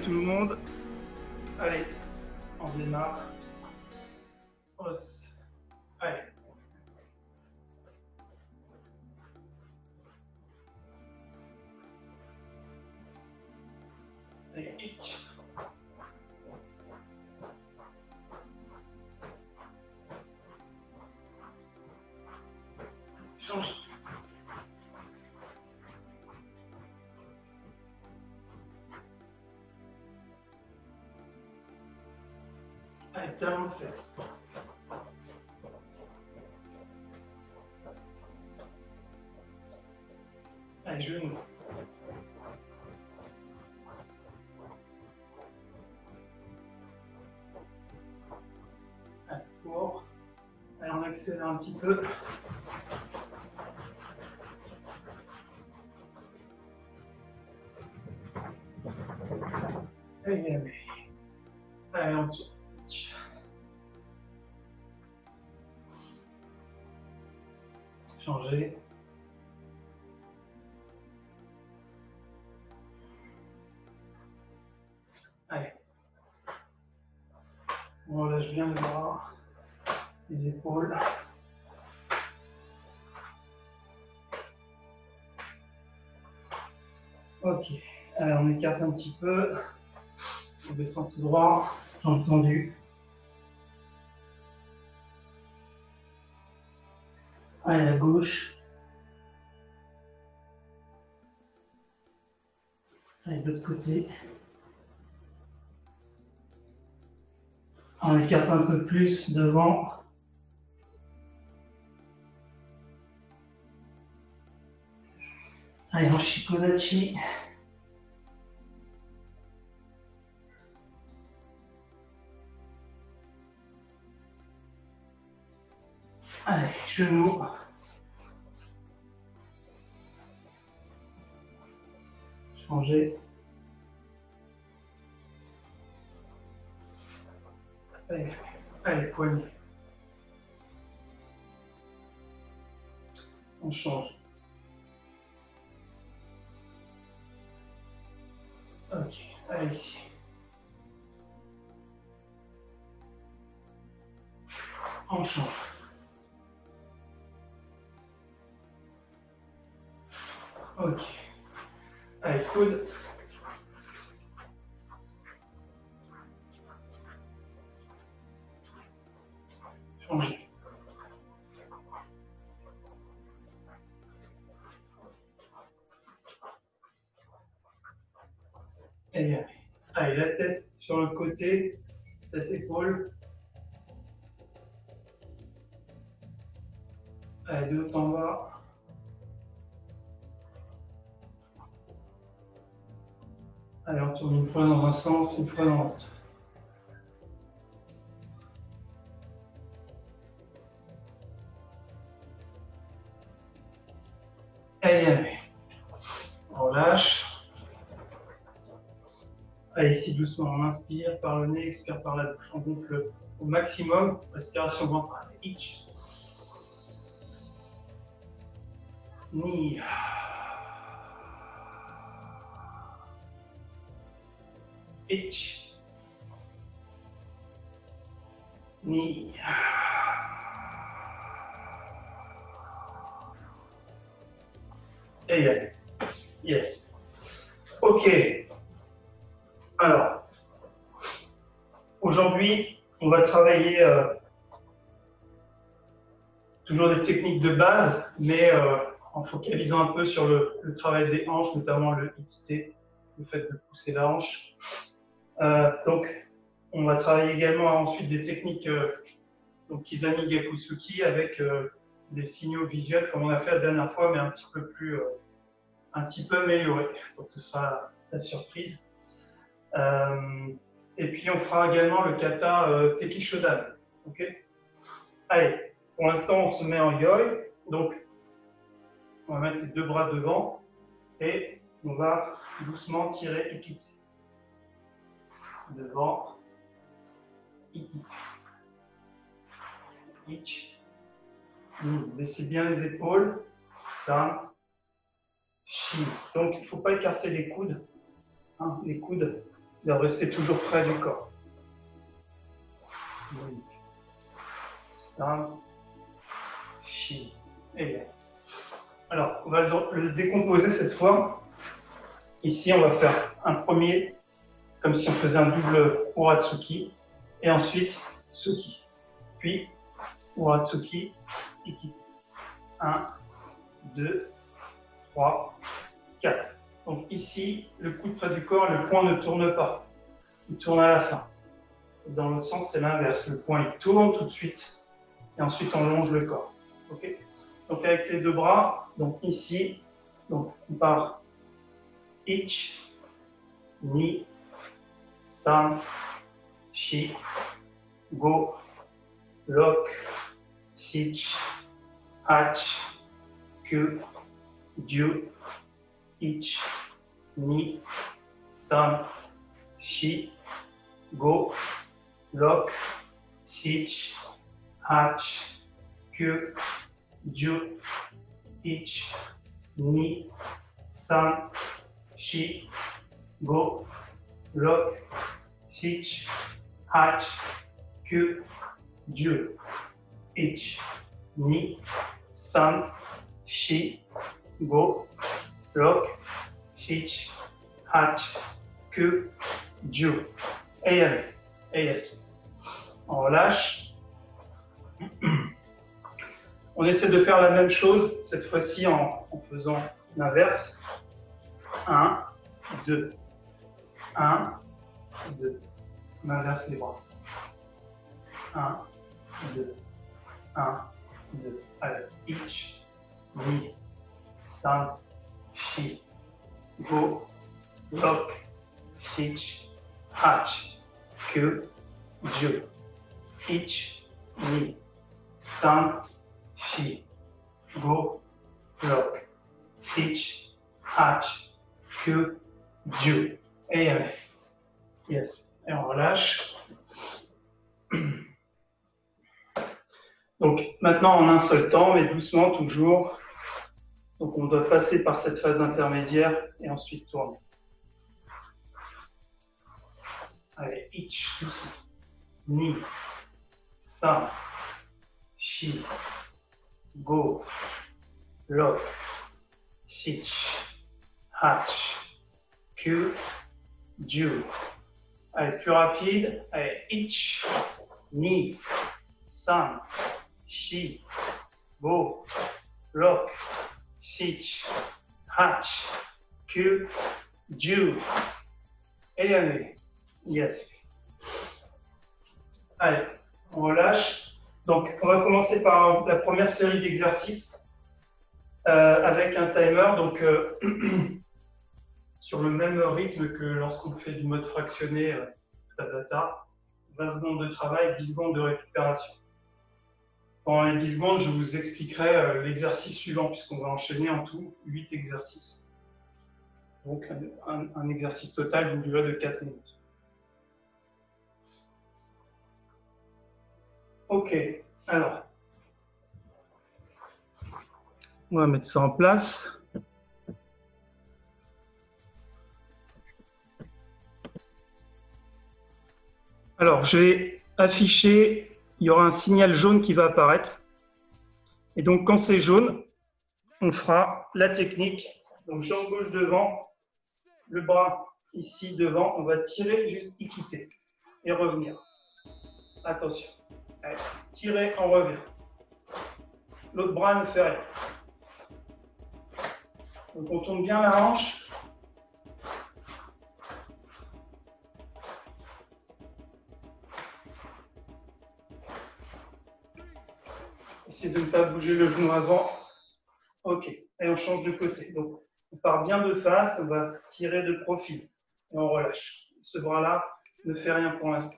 tout le monde. Allez, on démarre. Os. Allez. Allez, hitch. Change. Allez, talon de fesse. Allez, genou. Allez, court. Allez, on accélère un petit peu. Allez, allez. Allez, on tourne. Changer. Allez. On relâche bien les bras, les épaules. Ok. Allez, on écarte un petit peu. On descend tout droit, jambes tendues. Allez, à gauche. Allez, de l'autre côté. On écarte un peu plus devant. Allez, en Shikodachi. Allez, genoux. Changer. Allez, allez, poignets. On change. Ok, allez ici. On change. Ok. Allez, coude. Changer. Et allez. Allez, la tête sur le côté, tête épaule. Allez, de haut en bas. Allez, on tourne une fois dans un sens, une fois dans l'autre. Allez, allez. On relâche. Allez, ici, doucement, on inspire par le nez, expire par la bouche. On gonfle au maximum. Respiration ventrale. Hitch. Ni. Hitch. Ni. Et allez. Yes. Ok. Alors, aujourd'hui, on va travailler toujours des techniques de base, mais en focalisant un peu sur le travail des hanches, notamment le ikite, le fait de pousser la hanche. Donc, on va travailler également ensuite des techniques donc Kizami Gekutsuki avec des signaux visuels comme on a fait la dernière fois, mais un petit peu amélioré. Donc, ce sera la surprise. Et puis, on fera également le kata Teki Shodan. Okay, allez, pour l'instant, on se met en yoi. Donc, on va mettre les deux bras devant et on va doucement tirer ikite. Devant, ikite. Ichi. Laissez bien les épaules. San. Shi. Donc, il ne faut pas écarter les coudes. Hein, les coudes Ils doivent rester toujours près du corps. San, Shi et Yen. Alors, on va le décomposer cette fois. Ici, on va faire un premier, comme si on faisait un double Uratsuki, et ensuite Tsuki. Puis Uratsuki, Ikite. 1, 2, 3, 4. Donc ici, le coude près du corps, le poing ne tourne pas. Il tourne à la fin. Dans l'autre sens, c'est l'inverse. Le poing, il tourne tout de suite, et ensuite on longe le corps. Okay, donc avec les deux bras, donc ici, donc on part Ich, Ni, San, Shi, Go, Lok, Sich, Hach, Kyu, Dieu, Ich, Ni, San, Shi, Go, Lok, Sich, Hach, Kyu, Dieu, Ich, Ni, San, Shi, Go, Lok, Sich, Hach, Kyu, Dieu, Ich, Ni, San, Shi, Go, Lok, Sich, Hach, Kyu, Dieu. Et allez, et yes. On relâche. On essaie de faire la même chose, cette fois-ci en faisant l'inverse. 1, 2, 1, 2. On inverse les bras. 1, 2, 1, 2. Allez, Ich, Ni, San, Shi, Go, Lok, Sich, Hach, Kyu, Dieu. Ich, Ni, San, Shi, Go, Lok, Sich, Hach, Kyu, Dieu. Et allez. Yes. Et on relâche. Donc maintenant en un seul temps, mais doucement toujours. Donc on doit passer par cette phase intermédiaire et ensuite tourner. Allez, Ich, doucement. Ni, San, Shi, Go, Lok, Sich, Hach, Kyu, Dieu. Allez, plus rapide. Allez, Ich, Ni, San, Shi, Go, Lok, Sich, Hach, Kyu, Dieu. Et allez. Yes. Allez, on relâche. Donc, on va commencer par la première série d'exercices avec un timer. Donc, sur le même rythme que lorsqu'on fait du mode fractionné Tabata, 20 secondes de travail, 10 secondes de récupération. Pendant les 10 secondes, je vous expliquerai l'exercice suivant, puisqu'on va enchaîner en tout 8 exercices. Donc, un exercice total d'une durée de 4 minutes. Ok, alors, on va mettre ça en place. Alors, je vais afficher, il y aura un signal jaune qui va apparaître. Et donc, quand c'est jaune, on fera la technique. Donc, jambe gauche devant, le bras ici devant, on va tirer juste Ikite et revenir. Attention. Allez, tirer, on revient. L'autre bras ne fait rien. Donc, on tourne bien la hanche. Essayez de ne pas bouger le genou avant. Ok, et on change de côté. Donc, on part bien de face, on va tirer de profil. Et on relâche. Ce bras-là ne fait rien pour l'instant.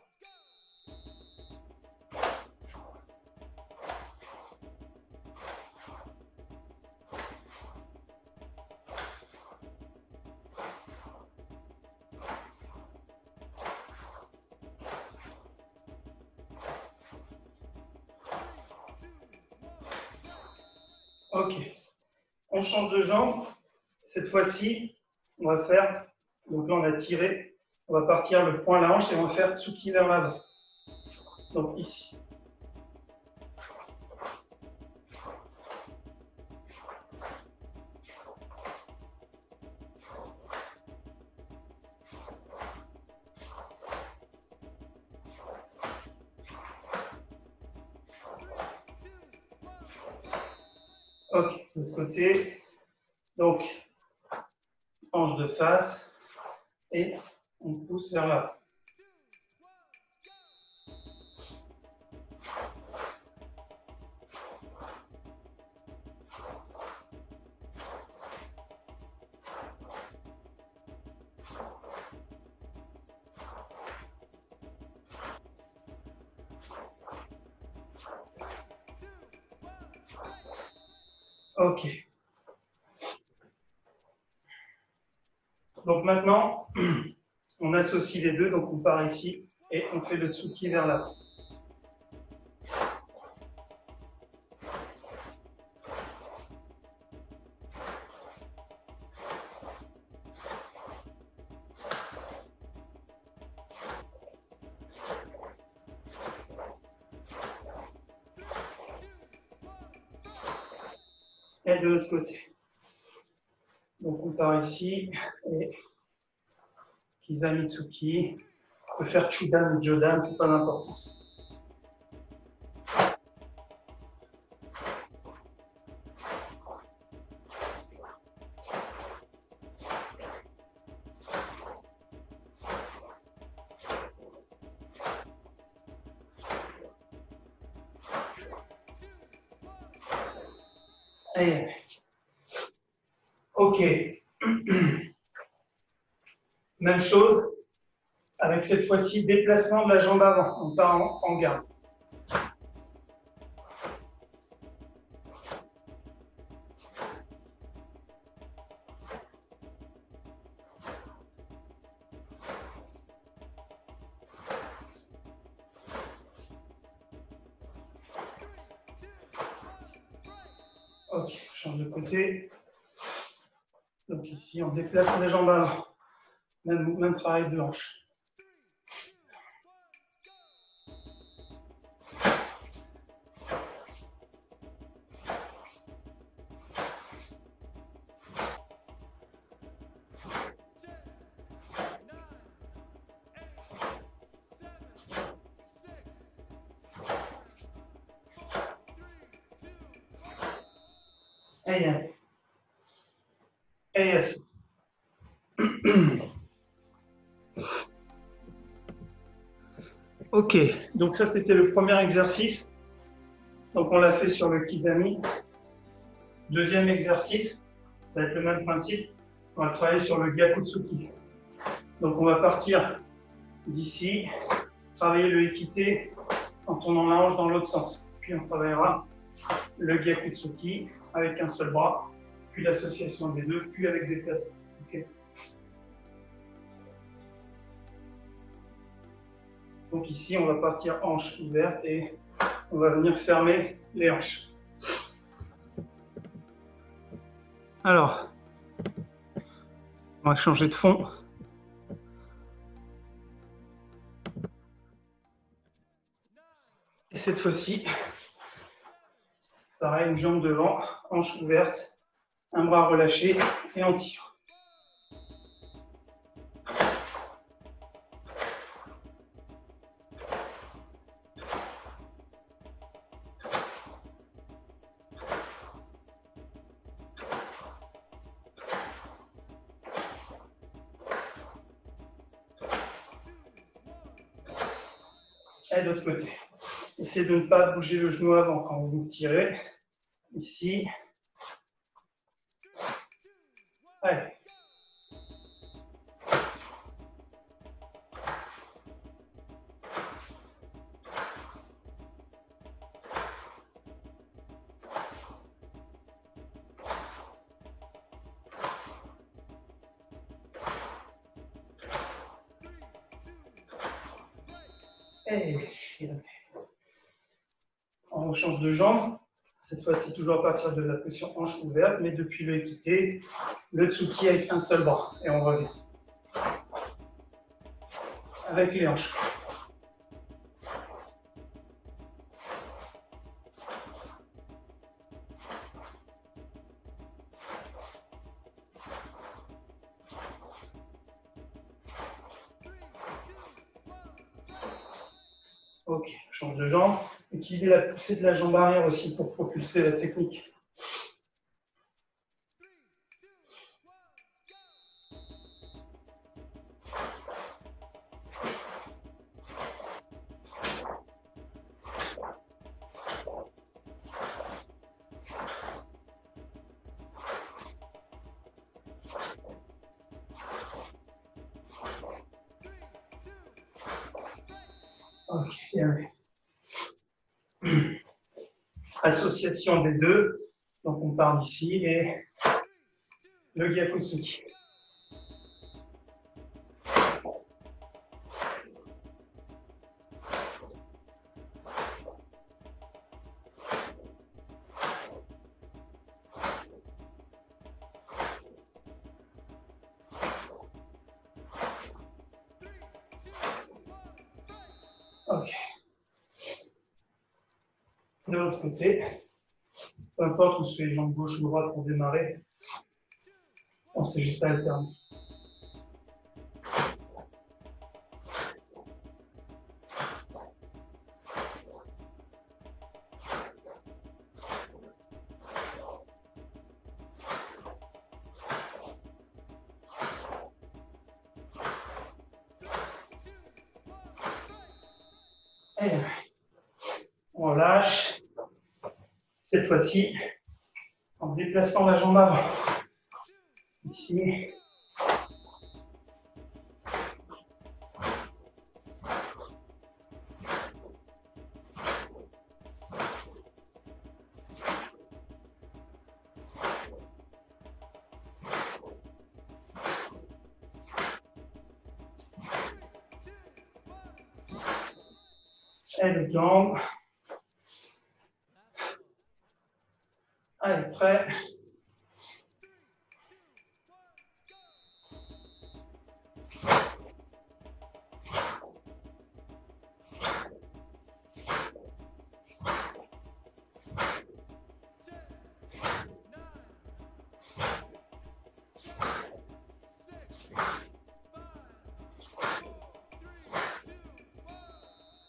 Ok, on change de jambe. Cette fois-ci, on va faire, donc là on a tiré, On va partir le point à la hanche et on va faire Tsuki vers l'avant. Donc ici. Ok, de l'autre côté. Donc, hanche de face et on pousse vers l'avant. Ok. Donc maintenant, on associe les deux, donc on part ici et on fait le Tsuki vers l'avant. Et de l'autre côté. Donc on part ici et Kizamitsuki. On peut faire Chudan ou Jodan, c'est pas d'importance. Et... Ok. Même chose, avec cette fois-ci déplacement de la jambe avant. On part en garde. Ok, je change de côté. Donc ici, on déplace les jambes avant. Même travail de hanche. Et yes. Ok, donc ça c'était le premier exercice. Donc on l'a fait sur le Kizami. Deuxième exercice, ça va être le même principe. On va travailler sur le Gyakutsuki. Donc on va partir d'ici, travailler le Ekite en tournant la hanche dans l'autre sens. Puis on travaillera le Gyakutsuki avec un seul bras, puis l'association des deux, puis avec des placements. Okay. Donc ici, on va partir hanche ouverte et on va venir fermer les hanches. Alors, on va changer de fond. Et cette fois-ci, pareil, une jambe devant, hanche ouverte, un bras relâché et on tire. Et de l'autre côté. Essayez de ne pas bouger le genou avant quand vous tirez. Ici. Allez. Et on change de jambe. Cette fois-ci, toujours à partir de la position hanche ouverte, mais depuis le Ekite, le Tsuki avec un seul bras. Et on revient. avec les hanches. Ok, change de jambe. Utilisez la poussée de la jambe arrière aussi pour propulser la technique. Ok, bien. Association des deux. Donc on part d'ici et le Gyakutsuki. Ok. De l'autre côté, peu importe où c'est les jambes gauche ou droite pour démarrer, on sait juste alterner. Et on lâche. Cette fois-ci, en déplaçant la jambe avant. Ici. Et le jambe. Allez, prêt.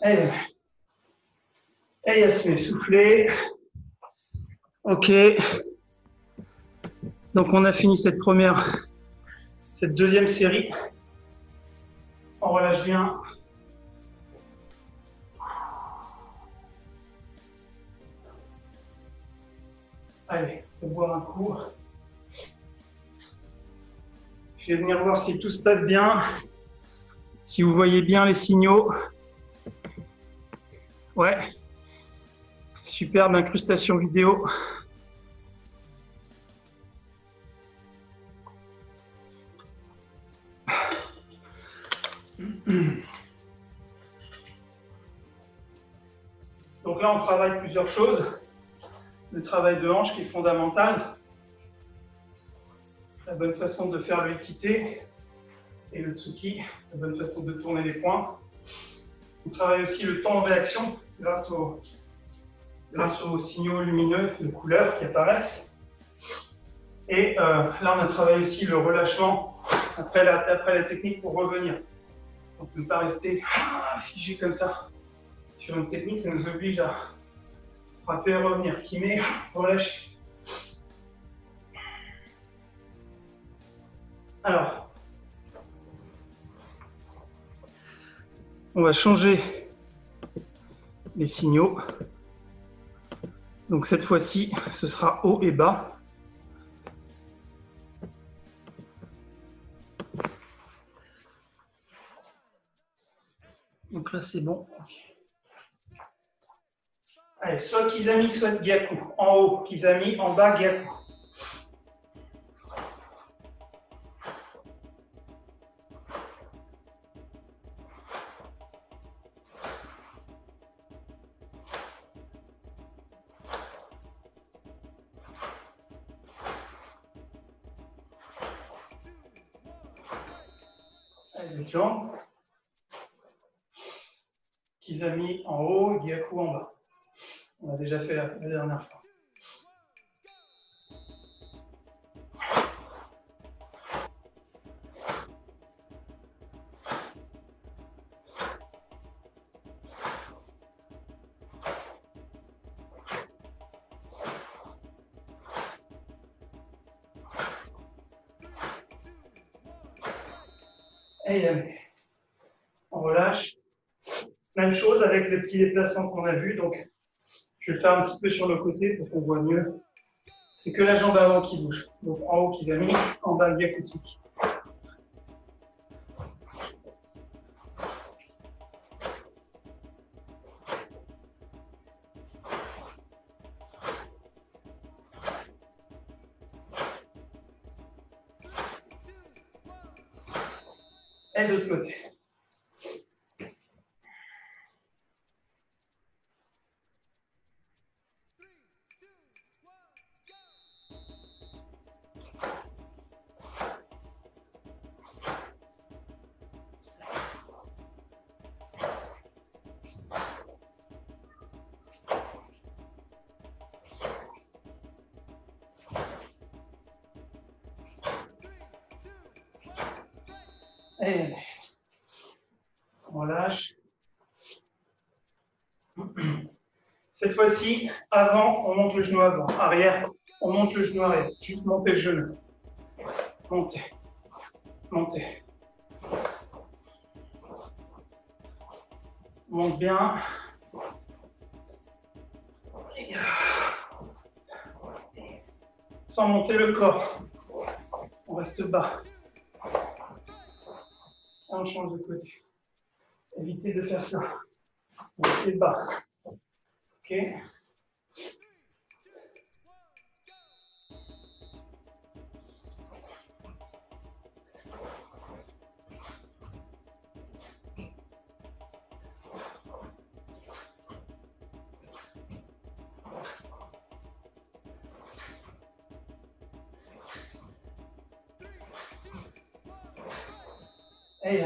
Allez. Et Yasmine, soufflez. Ok. Donc on a fini cette deuxième série. On relâche bien. Allez, on va boire un coup. Je vais venir voir si tout se passe bien. Si vous voyez bien les signaux. Ouais. Superbe incrustation vidéo. Donc là, on travaille plusieurs choses. Le travail de hanche qui est fondamental. La bonne façon de faire le ikité et le tsuki. La bonne façon de tourner les poings. On travaille aussi le temps de réaction grâce aux signaux lumineux de couleur qui apparaissent. Et là, on a travaillé aussi le relâchement après la technique pour revenir. Donc ne pas rester figé comme ça sur une technique, ça nous oblige à frapper et revenir. Kimé, relâche. Alors, on va changer les signaux. Donc cette fois-ci, ce sera haut et bas. Donc là, c'est bon. Allez, soit Kizami, soit Gyaku. En haut, Kizami, en bas, Gyaku. Allez, les jambes. Kizami en haut, Gyaku en bas. On a déjà fait la dernière fois. Et on relâche. Même chose avec les petits déplacements qu'on a vus. Donc, je vais le faire un petit peu sur le côté pour qu'on voit mieux. C'est que la jambe avant qui bouge. Donc, en haut, Kizami, en bas, Gyakutsuki. Et de l'autre côté. Et on lâche. Cette fois-ci, avant, on monte le genou avant. Arrière, on monte le genou arrière. Juste monter le genou. Montez. Montez. Monte bien. Sans monter le corps. On reste bas. On change de côté. Évitez de faire ça. Restez bas. Ok. Et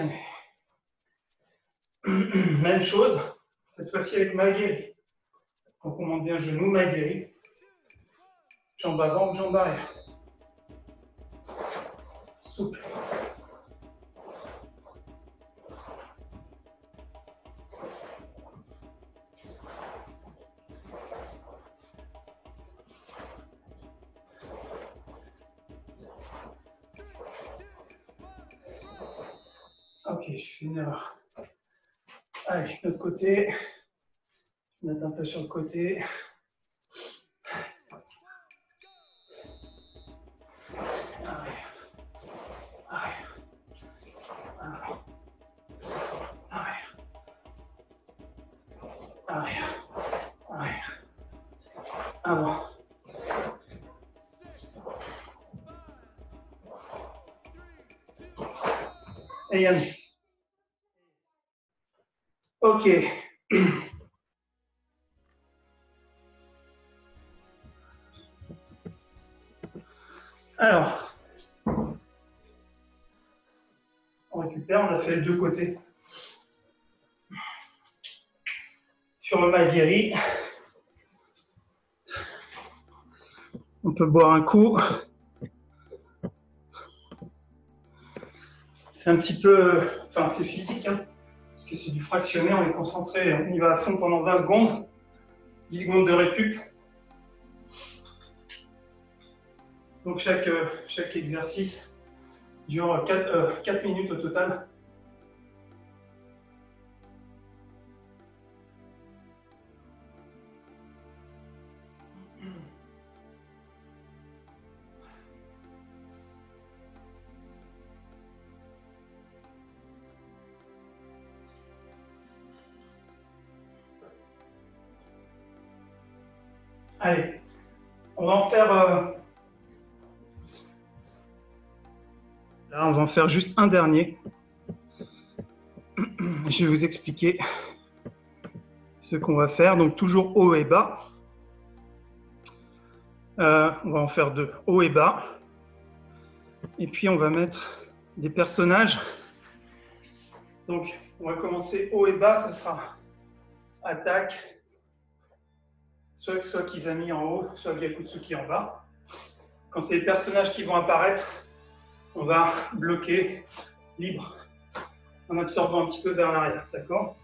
même chose, cette fois-ci avec Maegiri. Donc on monte bien genou, Maegiri. Jambe avant, jambe arrière. Souple. Ok, je fais une erreur. Allez, de l'autre côté. Je vais mettre un peu sur le côté. Arrière. Arrière. Arrière. Arrière. Arrière. Arrière. Avant. Et Yann. Ok. Alors, on récupère, on a fait les deux côtés. Sur le Maegiri, on peut boire un coup. C'est un petit peu, enfin c'est physique, hein, parce que c'est du fractionné, on est concentré, on y va à fond pendant 20 secondes, 10 secondes de récup. Donc chaque exercice dure 4 minutes au total. Allez, on va en faire... Là, on va en faire juste un dernier. Je vais vous expliquer ce qu'on va faire. Donc, toujours haut et bas. On va en faire deux, haut et bas. Et puis, on va mettre des personnages. Donc, on va commencer haut et bas. Ça sera attaque, soit Kizami en haut, soit Gyakutsuki en bas. Quand c'est les personnages qui vont apparaître, on va bloquer libre en absorbant un petit peu vers l'arrière, d'accord?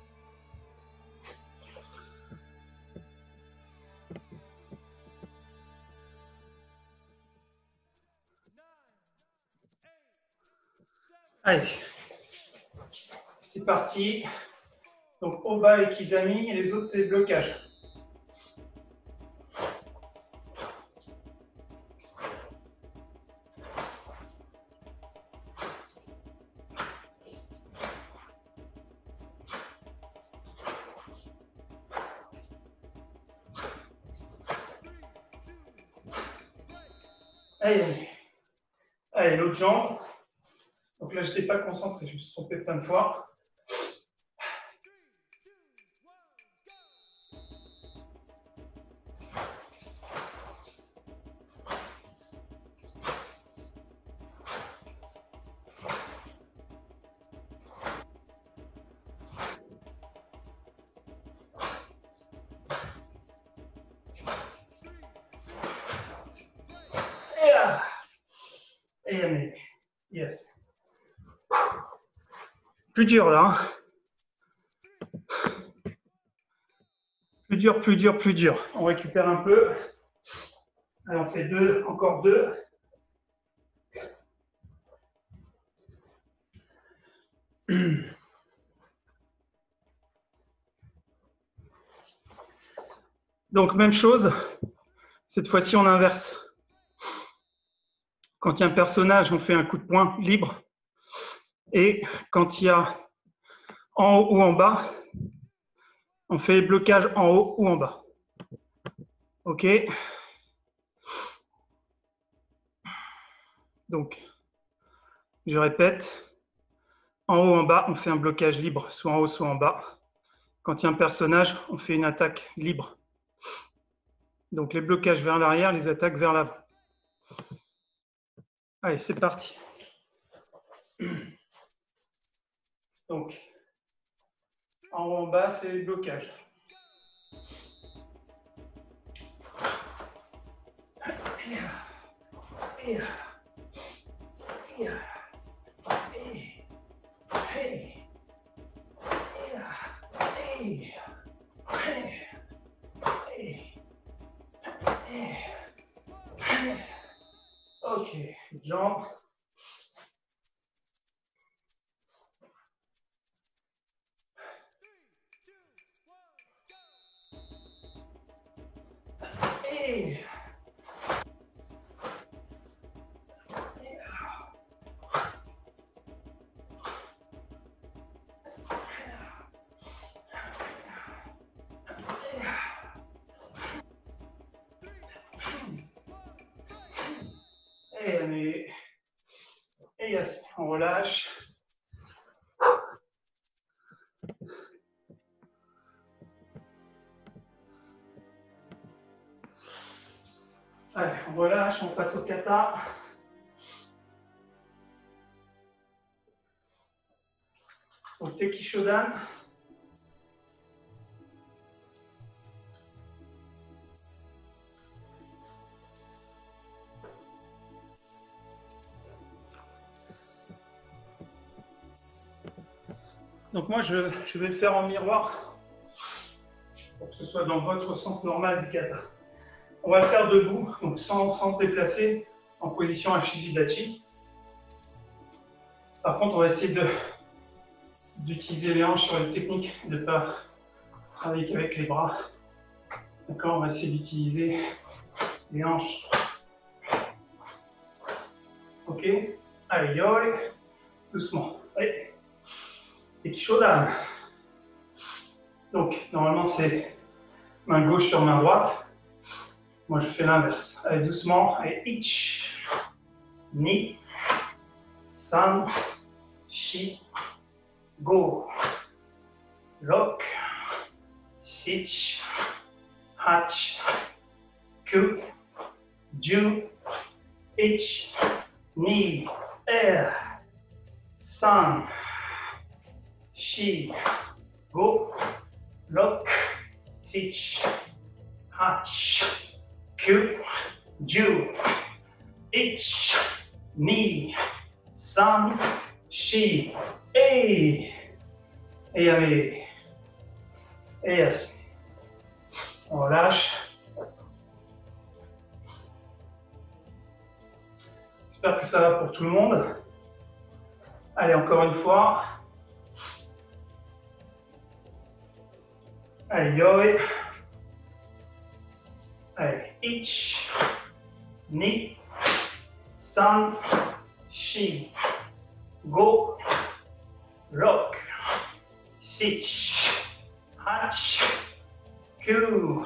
Allez, c'est parti. Donc Oba et Kizami, et les autres c'est blocage. Allez, allez. Allez, l'autre jambe. Donc là, je n'étais pas concentré, je me suis trompé plein de fois. Et là. Et allez. Yes. Plus dur là. Hein. Plus dur, plus dur, plus dur. On récupère un peu. Allez, on fait deux, encore deux. Donc, même chose. Cette fois-ci, on inverse. Quand il y a un personnage, on fait un coup de poing libre. Et quand il y a en haut ou en bas, on fait blocage en haut ou en bas. OK. Donc, je répète. En haut ou en bas, on fait un blocage libre, soit en haut, soit en bas. Quand il y a un personnage, on fait une attaque libre. Donc, les blocages vers l'arrière, les attaques vers l'avant. Allez, c'est parti. Donc, en haut, en bas, c'est les blocages. Ok, jambes. Et allez. Et yes, on relâche. Allez, on relâche, on passe au kata. Au Tekishodan. Donc moi, je vais le faire en miroir pour que ce soit dans votre sens normal du kata. On va le faire debout, donc sans se déplacer, en position Ashijidachi. Par contre, on va essayer d'utiliser les hanches sur une technique, de ne pas travailler qu'avec les bras. D'accord, on va essayer d'utiliser les hanches. Ok, allez, yo, doucement. Allez. Tekishodan. Donc, normalement, c'est main gauche sur main droite. Moi, je fais l'inverse. Allez, doucement. Allez, ich, ni, san, shi, go. Lock, shich, hach, ku, ju, ich, ni, san, shi, go, lock, six, hach, ku, ju, ich, ni, san, shi, ei. Et allez. Et yes. On relâche. J'espère que ça va pour tout le monde. Allez, encore une fois. Allez, yoi. Allez, ich, ni, san, shi, go, rock, six, hach, ku,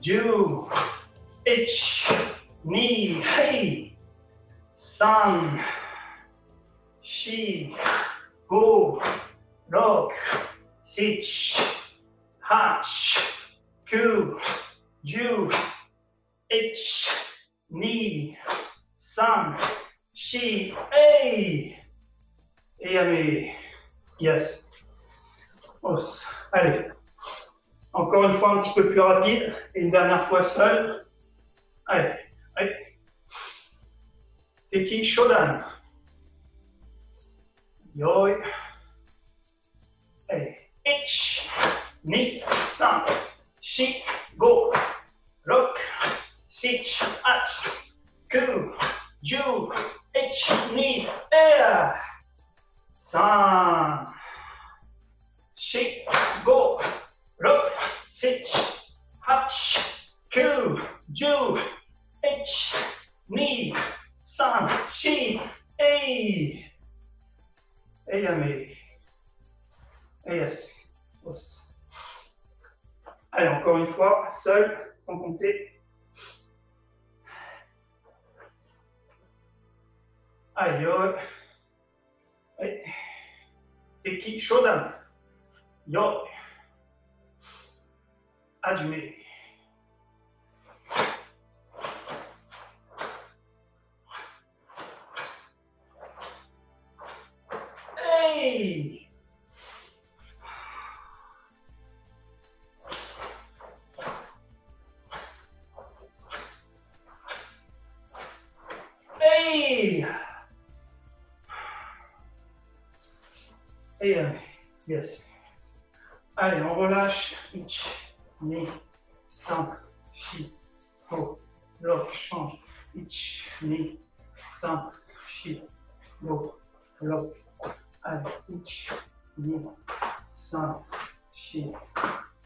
ju, ich, ni, hey, san, shi, go, rock, six, hach, ku, ju, ich, ni, san, shi, hey. Et allez. Yes. Os. Allez. Encore une fois un petit peu plus rapide. Et une dernière fois seul. Allez. Allez. Teki Shodan. Yoi. Allez. Ich. Ni. San. Shi. Go. Rock. Sich. At. Ku. Ju. Ich. Ni. Ea. San. Shi. Go. Rock. Sich. Hach. Ku. Ju. Ich. Ni. San. Shi. Ei. Eyame. Eyas. Os. Allez, encore une fois, seul, sans compter. Allez, yo. Allez. Teki Shodan. Yo. Adjume. Hey! Hey! Et yes. Allez, on relâche. Ich, ni, san, shi, go, lock, change. Ich, ni, san, shi, go, lock. Allez, ich, ni, san, shi,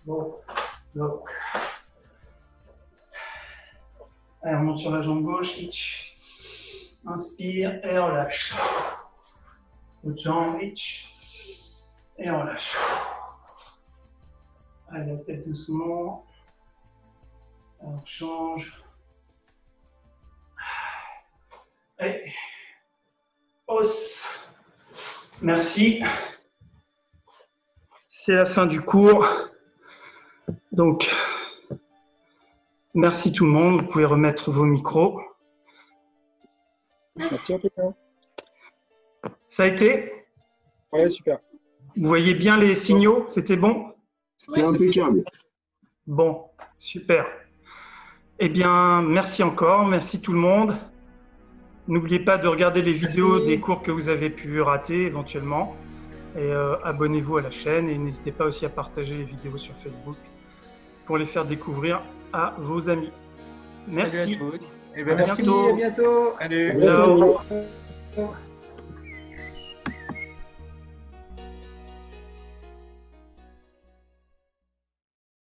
go, lock. Allez, on monte sur la jambe gauche. Ich. Inspire et relâche. L'autre jambe, ich. Et on lâche. Allez, la tête doucement. On change. Et os. Merci. C'est la fin du cours. Donc, merci tout le monde. Vous pouvez remettre vos micros. Merci, Antonin. Ça a été? Ouais, super. Vous voyez bien les signaux? C'était bon? C'était impeccable. Bon, super. Eh bien, merci encore. Merci tout le monde. N'oubliez pas de regarder les vidéos des cours que vous avez pu rater éventuellement. Et abonnez-vous à la chaîne. Et n'hésitez pas aussi à partager les vidéos sur Facebook pour les faire découvrir à vos amis. Merci. Salut à tous. Et bien, À merci. bientôt. À bientôt. Allez. Ciao.